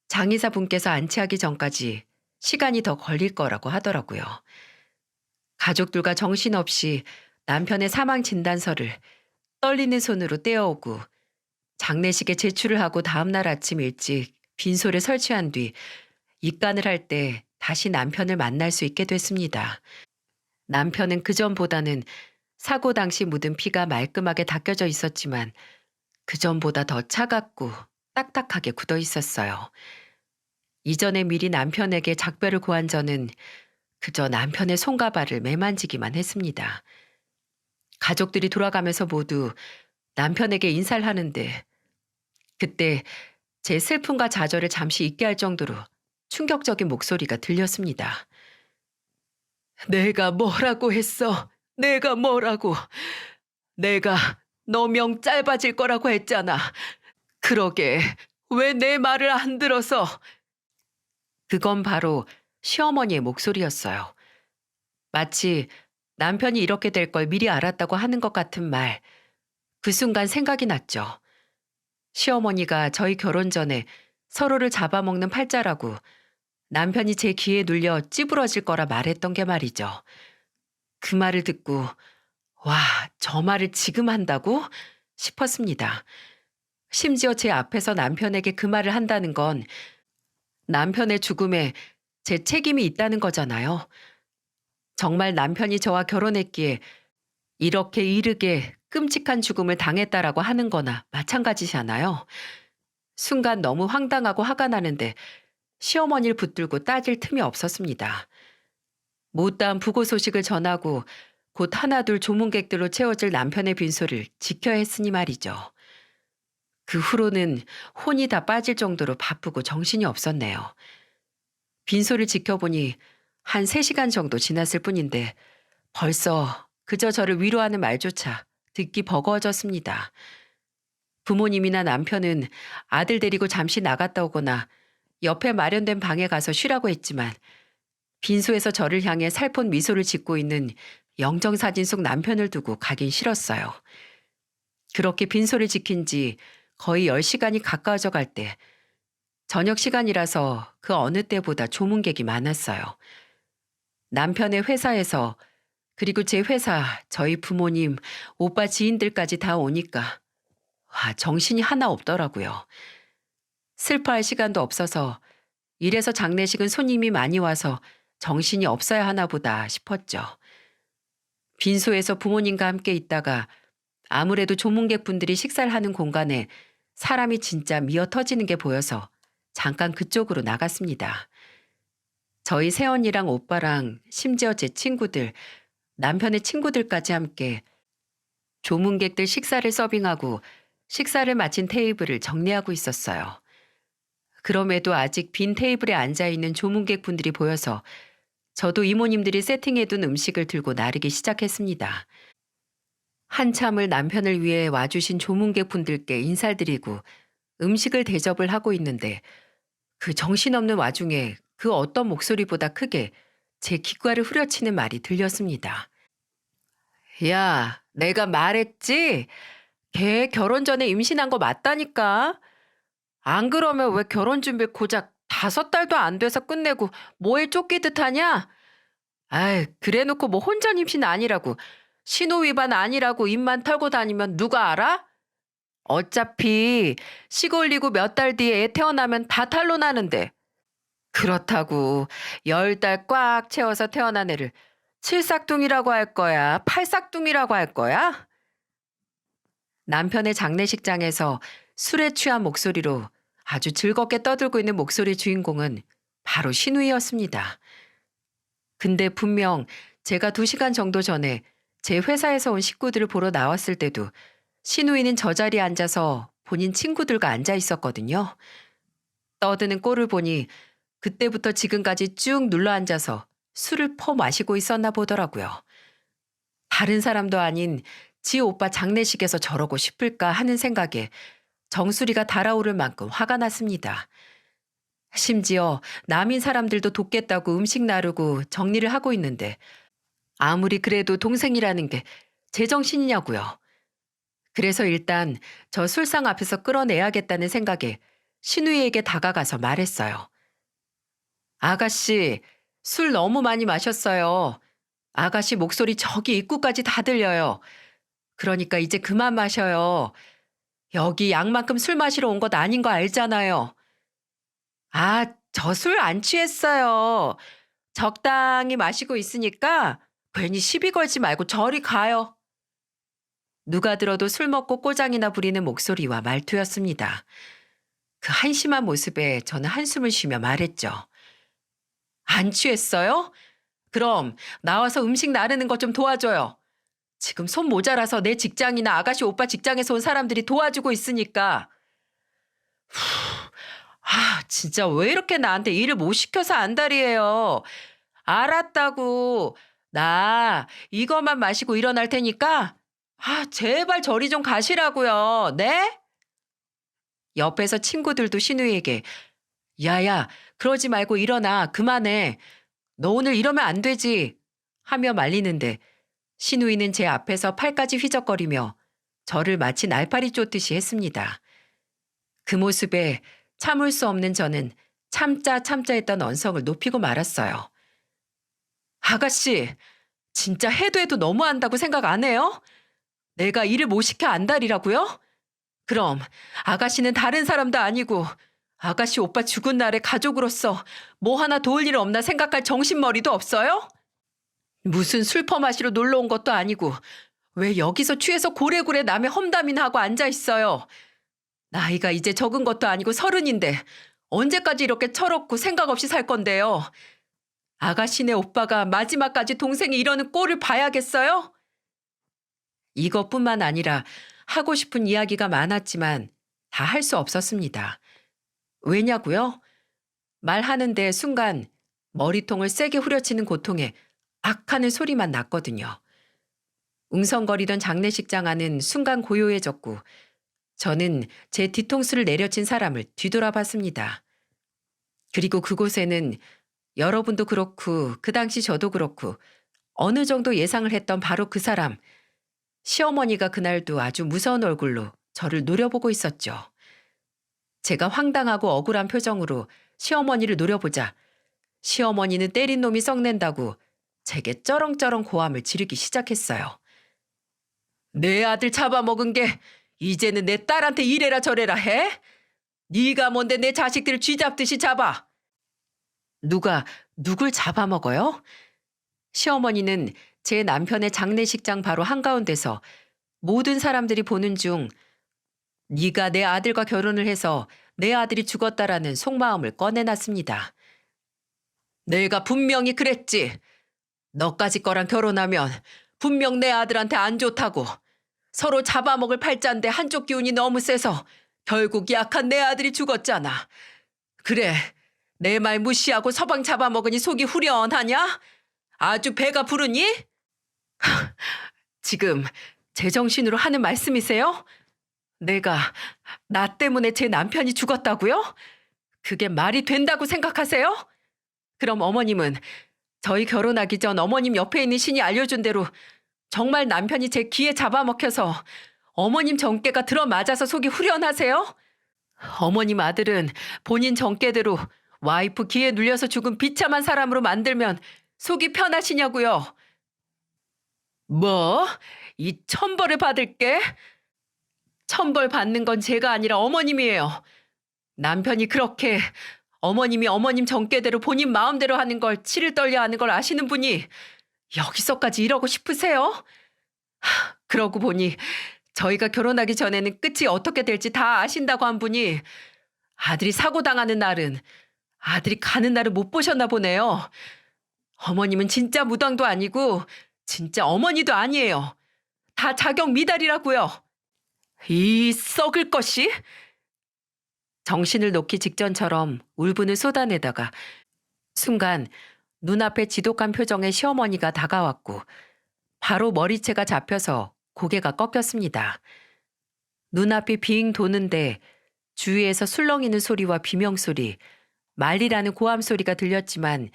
장의사 분께서 안치하기 전까지 시간이 더 걸릴 거라고 하더라고요. 가족들과 정신없이 남편의 사망 진단서를 떨리는 손으로 떼어오고 장례식에 제출을 하고 다음날 아침 일찍 빈소를 설치한 뒤 입간을 할 때 다시 남편을 만날 수 있게 됐습니다. 남편은 그전보다는 사고 당시 묻은 피가 말끔하게 닦여져 있었지만 그전보다 더 차갑고 딱딱하게 굳어 있었어요. 이전에 미리 남편에게 작별을 고한 저는 그저 남편의 손과 발을 매만지기만 했습니다. 가족들이 돌아가면서 모두 남편에게 인사를 하는데 그때 제 슬픔과 좌절을 잠시 잊게 할 정도로 충격적인 목소리가 들렸습니다. 내가 뭐라고 했어? 내가 뭐라고? 내가 너 명 짧아질 거라고 했잖아. 그러게 왜 내 말을 안 들어서? 그건 바로 시어머니의 목소리였어요. 마치 남편이 이렇게 될 걸 미리 알았다고 하는 것 같은 말. 그 순간 생각이 났죠. 시어머니가 저희 결혼 전에 서로를 잡아먹는 팔자라고 남편이 제 귀에 눌려 찌부러질 거라 말했던 게 말이죠. 그 말을 듣고 와, 저 말을 지금 한다고? 싶었습니다. 심지어 제 앞에서 남편에게 그 말을 한다는 건 남편의 죽음에 제 책임이 있다는 거잖아요. 정말 남편이 저와 결혼했기에 이렇게 이르게 끔찍한 죽음을 당했다라고 하는 거나 마찬가지잖아요. 순간 너무 황당하고 화가 나는데 시어머니를 붙들고 따질 틈이 없었습니다. 못다한 부고 소식을 전하고 곧 하나둘 조문객들로 채워질 남편의 빈소를 지켜야 했으니 말이죠. 그 후로는 혼이 다 빠질 정도로 바쁘고 정신이 없었네요. 빈소를 지켜보니 한 3시간 정도 지났을 뿐인데 벌써 그저 저를 위로하는 말조차 듣기 버거워졌습니다. 부모님이나 남편은 아들 데리고 잠시 나갔다 오거나 옆에 마련된 방에 가서 쉬라고 했지만 빈소에서 저를 향해 살폰 미소를 짓고 있는 영정사진 속 남편을 두고 가긴 싫었어요. 그렇게 빈소를 지킨 지 거의 10시간이 가까워져 갈 때 저녁 시간이라서 그 어느 때보다 조문객이 많았어요. 남편의 회사에서 그리고 제 회사, 저희 부모님, 오빠 지인들까지 다 오니까 와, 정신이 하나 없더라고요. 슬퍼할 시간도 없어서 이래서 장례식은 손님이 많이 와서 정신이 없어야 하나 보다 싶었죠. 빈소에서 부모님과 함께 있다가 아무래도 조문객분들이 식사를 하는 공간에 사람이 진짜 미어 터지는 게 보여서 잠깐 그쪽으로 나갔습니다. 저희 새언니랑 오빠랑 심지어 제 친구들, 남편의 친구들까지 함께 조문객들 식사를 서빙하고 식사를 마친 테이블을 정리하고 있었어요. 그럼에도 아직 빈 테이블에 앉아있는 조문객분들이 보여서 저도 이모님들이 세팅해둔 음식을 들고 나르기 시작했습니다. 한참을 남편을 위해 와주신 조문객분들께 인사드리고 음식을 대접을 하고 있는데 그 정신없는 와중에 그 어떤 목소리보다 크게 제 귓가를 후려치는 말이 들렸습니다. 야, 내가 말했지? 걔 결혼 전에 임신한 거 맞다니까? 안 그러면 왜 결혼 준비 고작 5달도 안 돼서 끝내고 뭐에 쫓기듯 하냐? 아이, 그래 놓고 뭐 혼전 임신 아니라고, 신호 위반 아니라고 입만 털고 다니면 누가 알아? 어차피 식 올리고 몇 달 뒤에 애 태어나면 다 탄로나는데. 그렇다고 10달 꽉 채워서 태어난 애를 칠삭둥이라고 할 거야? 팔삭둥이라고 할 거야? 남편의 장례식장에서 술에 취한 목소리로 아주 즐겁게 떠들고 있는 목소리 주인공은 바로 신우이였습니다. 근데 분명 제가 2시간 정도 전에 제 회사에서 온 식구들을 보러 나왔을 때도 신우이는 저 자리에 앉아서 본인 친구들과 앉아 있었거든요. 떠드는 꼴을 보니 그때부터 지금까지 쭉 눌러 앉아서 술을 퍼 마시고 있었나 보더라고요. 다른 사람도 아닌 지 오빠 장례식에서 저러고 싶을까 하는 생각에 정수리가 달아오를 만큼 화가 났습니다. 심지어 남인 사람들도 돕겠다고 음식 나르고 정리를 하고 있는데 아무리 그래도 동생이라는 게 제정신이냐고요. 그래서 일단 저 술상 앞에서 끌어내야겠다는 생각에 신우이에게 다가가서 말했어요. 아가씨, 술 너무 많이 마셨어요. 아가씨 목소리 저기 입구까지 다 들려요. 그러니까 이제 그만 마셔요. 여기 양만큼 술 마시러 온 것 아닌 거 알잖아요. 아, 저 술 안 취했어요. 적당히 마시고 있으니까 괜히 시비 걸지 말고 저리 가요. 누가 들어도 술 먹고 꼬장이나 부리는 목소리와 말투였습니다. 그 한심한 모습에 저는 한숨을 쉬며 말했죠. 안 취했어요? 그럼 나와서 음식 나르는 것 좀 도와줘요. 지금 손 모자라서 내 직장이나 아가씨 오빠 직장에서 온 사람들이 도와주고 있으니까. 진짜 왜 이렇게 나한테 일을 못 시켜서 안달이에요. 알았다고. 나 이것만 마시고 일어날 테니까 제발 저리 좀 가시라고요. 네? 옆에서 친구들도 신우이에게 야야, 그러지 말고 일어나. 그만해. 너 오늘 이러면 안 되지. 하며 말리는데 시누이는 제 앞에서 팔까지 휘적거리며 저를 마치 날파리 쫓듯이 했습니다. 그 모습에 참을 수 없는 저는 참자 참자 했던 언성을 높이고 말았어요. 아가씨, 진짜 해도 해도 너무한다고 생각 안 해요? 내가 일을 못 시켜 안달이라고요? 그럼 아가씨는 다른 사람도 아니고 아가씨 오빠 죽은 날에 가족으로서 뭐 하나 도울 일 없나 생각할 정신머리도 없어요? 무슨 술퍼 마시러 놀러 온 것도 아니고 왜 여기서 취해서 고래고래 남의 험담이나 하고 앉아 있어요? 나이가 이제 적은 것도 아니고 30인데 언제까지 이렇게 철없고 생각 없이 살 건데요? 아가씨네 오빠가 마지막까지 동생이 이러는 꼴을 봐야겠어요? 이것뿐만 아니라 하고 싶은 이야기가 많았지만 다 할 수 없었습니다. 왜냐고요? 말하는데 순간 머리통을 세게 후려치는 고통에 악하는 소리만 났거든요. 웅성거리던 장례식장 안은 순간 고요해졌고 저는 제 뒤통수를 내려친 사람을 뒤돌아봤습니다. 그리고 그곳에는 여러분도 그렇고 그 당시 저도 그렇고 어느 정도 예상을 했던 바로 그 사람, 시어머니가 그날도 아주 무서운 얼굴로 저를 노려보고 있었죠. 제가 황당하고 억울한 표정으로 시어머니를 노려보자 시어머니는 때린 놈이 썩낸다고 제게 쩌렁쩌렁 고함을 지르기 시작했어요. 내 아들 잡아먹은 게 이제는 내 딸한테 이래라 저래라 해? 네가 뭔데 내 자식들을 쥐잡듯이 잡아? 누가 누굴 잡아먹어요? 시어머니는 제 남편의 장례식장 바로 한가운데서 모든 사람들이 보는 중 네가 내 아들과 결혼을 해서 내 아들이 죽었다라는 속마음을 꺼내놨습니다. 내가 분명히 그랬지. 너까지 거랑 결혼하면 분명 내 아들한테 안 좋다고. 서로 잡아먹을 팔자인데 한쪽 기운이 너무 세서 결국 약한 내 아들이 죽었잖아. 그래, 내 말 무시하고 서방 잡아먹으니 속이 후련하냐? 아주 배가 부르니? 지금 제정신으로 하는 말씀이세요? 나 때문에 제 남편이 죽었다고요? 그게 말이 된다고 생각하세요? 그럼 어머님은 저희 결혼하기 전 어머님 옆에 있는 신이 알려준 대로 정말 남편이 제 기에 잡아먹혀서 어머님 정깨가 들어맞아서 속이 후련하세요? 어머님 아들은 본인 정깨대로 와이프 기에 눌려서 죽은 비참한 사람으로 만들면 속이 편하시냐고요? 뭐? 이 천벌을 받을게? 천벌 받는 건 제가 아니라 어머님이에요. 남편이 그렇게 어머님이 어머님 정깨대로 본인 마음대로 하는 걸 치를 떨려 하는 걸 아시는 분이 여기서까지 이러고 싶으세요? 그러고 보니 저희가 결혼하기 전에는 끝이 어떻게 될지 다 아신다고 한 분이 아들이 사고당하는 날은 아들이 가는 날을 못 보셨나 보네요. 어머님은 진짜 무당도 아니고 진짜 어머니도 아니에요. 다 자격 미달이라고요. 이 썩을 것이? 정신을 놓기 직전처럼 울분을 쏟아내다가 순간 눈앞에 지독한 표정의 시어머니가 다가왔고 바로 머리채가 잡혀서 고개가 꺾였습니다. 눈앞이 빙 도는데 주위에서 술렁이는 소리와 비명소리, 말리라는 고함소리가 들렸지만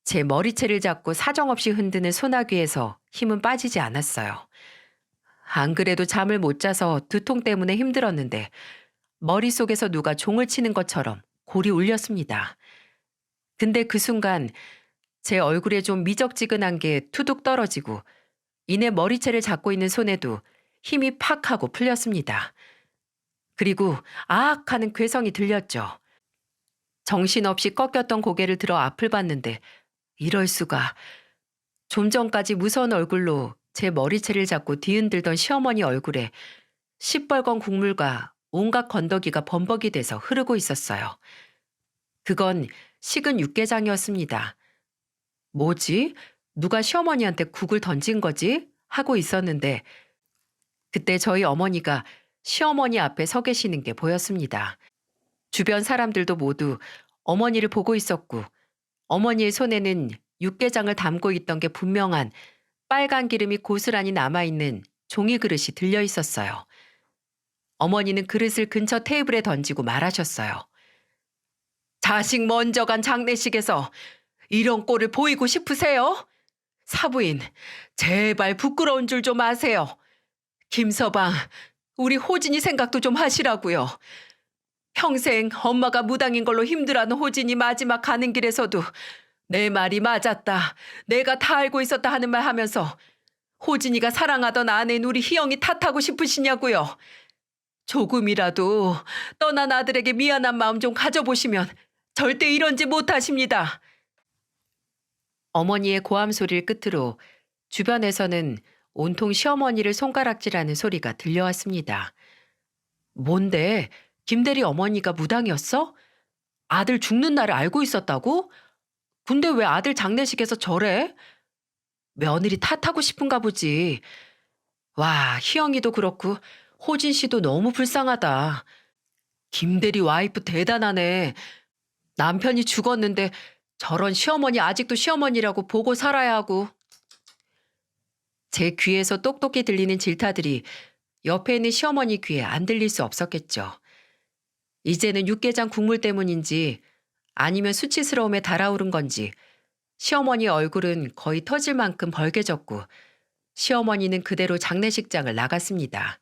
제 머리채를 잡고 사정없이 흔드는 소나귀에서 힘은 빠지지 않았어요. 안 그래도 잠을 못 자서 두통 때문에 힘들었는데 머릿속에서 누가 종을 치는 것처럼 골이 울렸습니다. 근데 그 순간 제 얼굴에 좀 미적지근한 게 투둑 떨어지고 이내 머리채를 잡고 있는 손에도 힘이 팍 하고 풀렸습니다. 그리고 아악 하는 괴성이 들렸죠. 정신없이 꺾였던 고개를 들어 앞을 봤는데 이럴 수가. 좀 전까지 무서운 얼굴로 제 머리채를 잡고 뒤흔들던 시어머니 얼굴에 시뻘건 국물과 온갖 건더기가 범벅이 돼서 흐르고 있었어요. 그건 식은 육개장이었습니다. 뭐지? 누가 시어머니한테 국을 던진 거지? 하고 있었는데 그때 저희 어머니가 시어머니 앞에 서 계시는 게 보였습니다. 주변 사람들도 모두 어머니를 보고 있었고 어머니의 손에는 육개장을 담고 있던 게 분명한 빨간 기름이 고스란히 남아있는 종이 그릇이 들려 있었어요. 어머니는 그릇을 근처 테이블에 던지고 말하셨어요. 자식 먼저 간 장례식에서 이런 꼴을 보이고 싶으세요? 사부인, 제발 부끄러운 줄 좀 아세요. 김서방, 우리 호진이 생각도 좀 하시라고요. 평생 엄마가 무당인 걸로 힘들어하는 호진이 마지막 가는 길에서도 내 말이 맞았다, 내가 다 알고 있었다 하는 말 하면서 호진이가 사랑하던 아내인 우리 희영이 탓하고 싶으시냐고요. 조금이라도 떠난 아들에게 미안한 마음 좀 가져보시면 절대 이런 짓 못하십니다. 어머니의 고함 소리를 끝으로 주변에서는 온통 시어머니를 손가락질하는 소리가 들려왔습니다. 뭔데? 김대리 어머니가 무당이었어? 아들 죽는 날을 알고 있었다고? 근데 왜 아들 장례식에서 저래? 며느리 탓하고 싶은가 보지. 와, 희영이도 그렇고 호진 씨도 너무 불쌍하다. 김대리 와이프 대단하네. 남편이 죽었는데 저런 시어머니 아직도 시어머니라고 보고 살아야 하고. 제 귀에서 똑똑히 들리는 질타들이 옆에 있는 시어머니 귀에 안 들릴 수 없었겠죠. 이제는 육개장 국물 때문인지 아니면 수치스러움에 달아오른 건지 시어머니 얼굴은 거의 터질 만큼 벌개졌고 시어머니는 그대로 장례식장을 나갔습니다.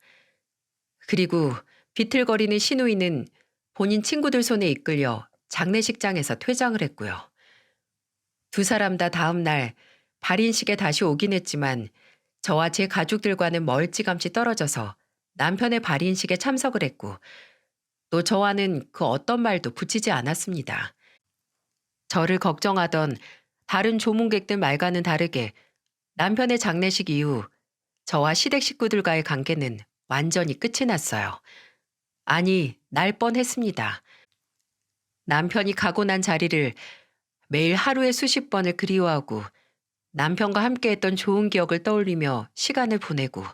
그리고 비틀거리는 시누이는 본인 친구들 손에 이끌려 장례식장에서 퇴장을 했고요. 두 사람 다 다음 날 발인식에 다시 오긴 했지만 저와 제 가족들과는 멀찌감치 떨어져서 남편의 발인식에 참석을 했고 또 저와는 그 어떤 말도 붙이지 않았습니다. 저를 걱정하던 다른 조문객들 말과는 다르게 남편의 장례식 이후 저와 시댁 식구들과의 관계는 완전히 끝이 났어요. 아니, 날 뻔했습니다. 남편이 가고 난 자리를 매일 하루에 수십 번을 그리워하고 남편과 함께했던 좋은 기억을 떠올리며 시간을 보내고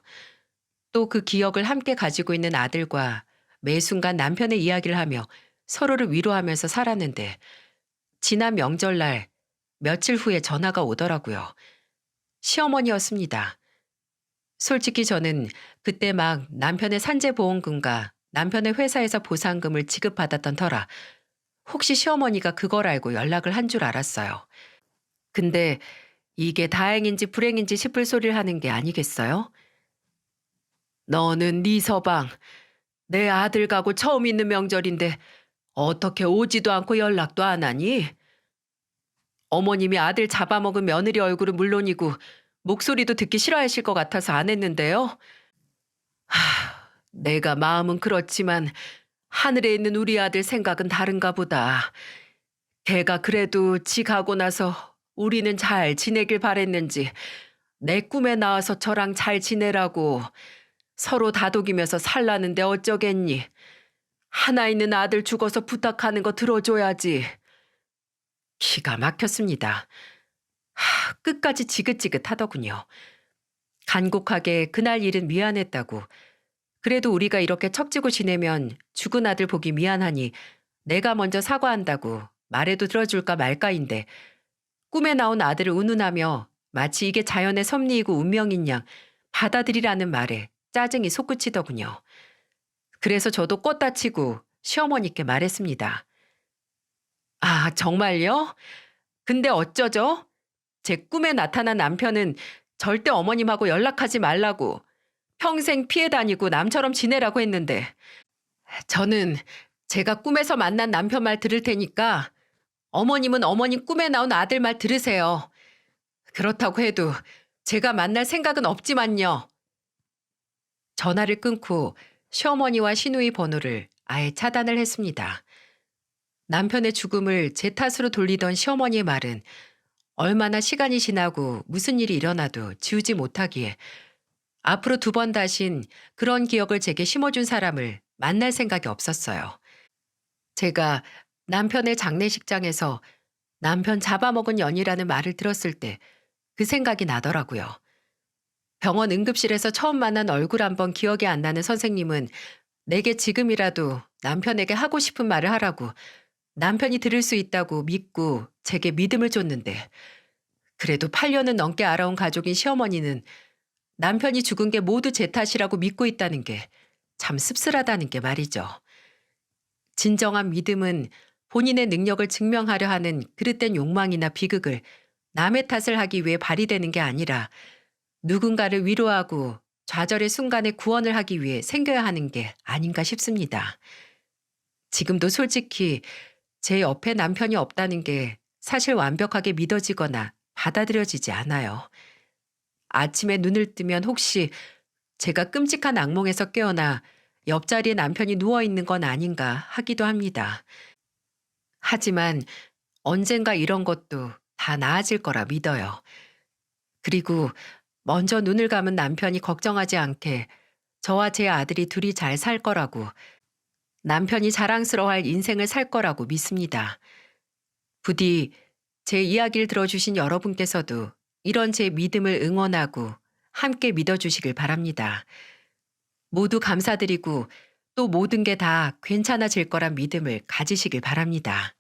또 그 기억을 함께 가지고 있는 아들과 매 순간 남편의 이야기를 하며 서로를 위로하면서 살았는데 지난 명절날 며칠 후에 전화가 오더라고요. 시어머니였습니다. 솔직히 저는 그때 막 남편의 산재보험금과 남편의 회사에서 보상금을 지급받았던 터라 혹시 시어머니가 그걸 알고 연락을 한 줄 알았어요. 근데 이게 다행인지 불행인지 싶을 소리를 하는 게 아니겠어요? 너는 네 서방, 내 아들 가고 처음 있는 명절인데 어떻게 오지도 않고 연락도 안 하니? 어머님이 아들 잡아먹은 며느리 얼굴은 물론이고 목소리도 듣기 싫어하실 것 같아서 안 했는데요. 내가 마음은 그렇지만 하늘에 있는 우리 아들 생각은 다른가 보다. 걔가 그래도 지 가고 나서 우리는 잘 지내길 바랬는지 내 꿈에 나와서 저랑 잘 지내라고 서로 다독이면서 살라는데 어쩌겠니. 하나 있는 아들 죽어서 부탁하는 거 들어줘야지. 기가 막혔습니다. 끝까지 지긋지긋하더군요. 간곡하게 그날 일은 미안했다고. 그래도 우리가 이렇게 척지고 지내면 죽은 아들 보기 미안하니 내가 먼저 사과한다고 말해도 들어줄까 말까인데 꿈에 나온 아들을 운운하며 마치 이게 자연의 섭리이고 운명인 양 받아들이라는 말에 짜증이 솟구치더군요. 그래서 저도 꽂다치고 시어머니께 말했습니다. 아, 정말요? 근데 어쩌죠? 제 꿈에 나타난 남편은 절대 어머님하고 연락하지 말라고 평생 피해 다니고 남처럼 지내라고 했는데 저는 제가 꿈에서 만난 남편 말 들을 테니까 어머님은 어머님 꿈에 나온 아들 말 들으세요. 그렇다고 해도 제가 만날 생각은 없지만요. 전화를 끊고 시어머니와 시누이 번호를 아예 차단을 했습니다. 남편의 죽음을 제 탓으로 돌리던 시어머니의 말은 얼마나 시간이 지나고 무슨 일이 일어나도 지우지 못하기에 앞으로 두 번 다신 그런 기억을 제게 심어준 사람을 만날 생각이 없었어요. 제가 남편의 장례식장에서 남편 잡아먹은 년이라는 말을 들었을 때 그 생각이 나더라고요. 병원 응급실에서 처음 만난 얼굴 한 번 기억이 안 나는 선생님은 내게 지금이라도 남편에게 하고 싶은 말을 하라고 남편이 들을 수 있다고 믿고 제게 믿음을 줬는데 그래도 8년은 넘게 알아온 가족인 시어머니는 남편이 죽은 게 모두 제 탓이라고 믿고 있다는 게 참 씁쓸하다는 게 말이죠. 진정한 믿음은 본인의 능력을 증명하려 하는 그릇된 욕망이나 비극을 남의 탓을 하기 위해 발휘되는 게 아니라 누군가를 위로하고 좌절의 순간에 구원을 하기 위해 생겨야 하는 게 아닌가 싶습니다. 지금도 솔직히 제 옆에 남편이 없다는 게 사실 완벽하게 믿어지거나 받아들여지지 않아요. 아침에 눈을 뜨면 혹시 제가 끔찍한 악몽에서 깨어나 옆자리에 남편이 누워 있는 건 아닌가 하기도 합니다. 하지만 언젠가 이런 것도 다 나아질 거라 믿어요. 그리고 먼저 눈을 감은 남편이 걱정하지 않게 저와 제 아들이 둘이 잘 살 거라고, 남편이 자랑스러워할 인생을 살 거라고 믿습니다. 부디 제 이야기를 들어주신 여러분께서도 이런 제 믿음을 응원하고 함께 믿어주시길 바랍니다. 모두 감사드리고 또 모든 게 다 괜찮아질 거란 믿음을 가지시길 바랍니다.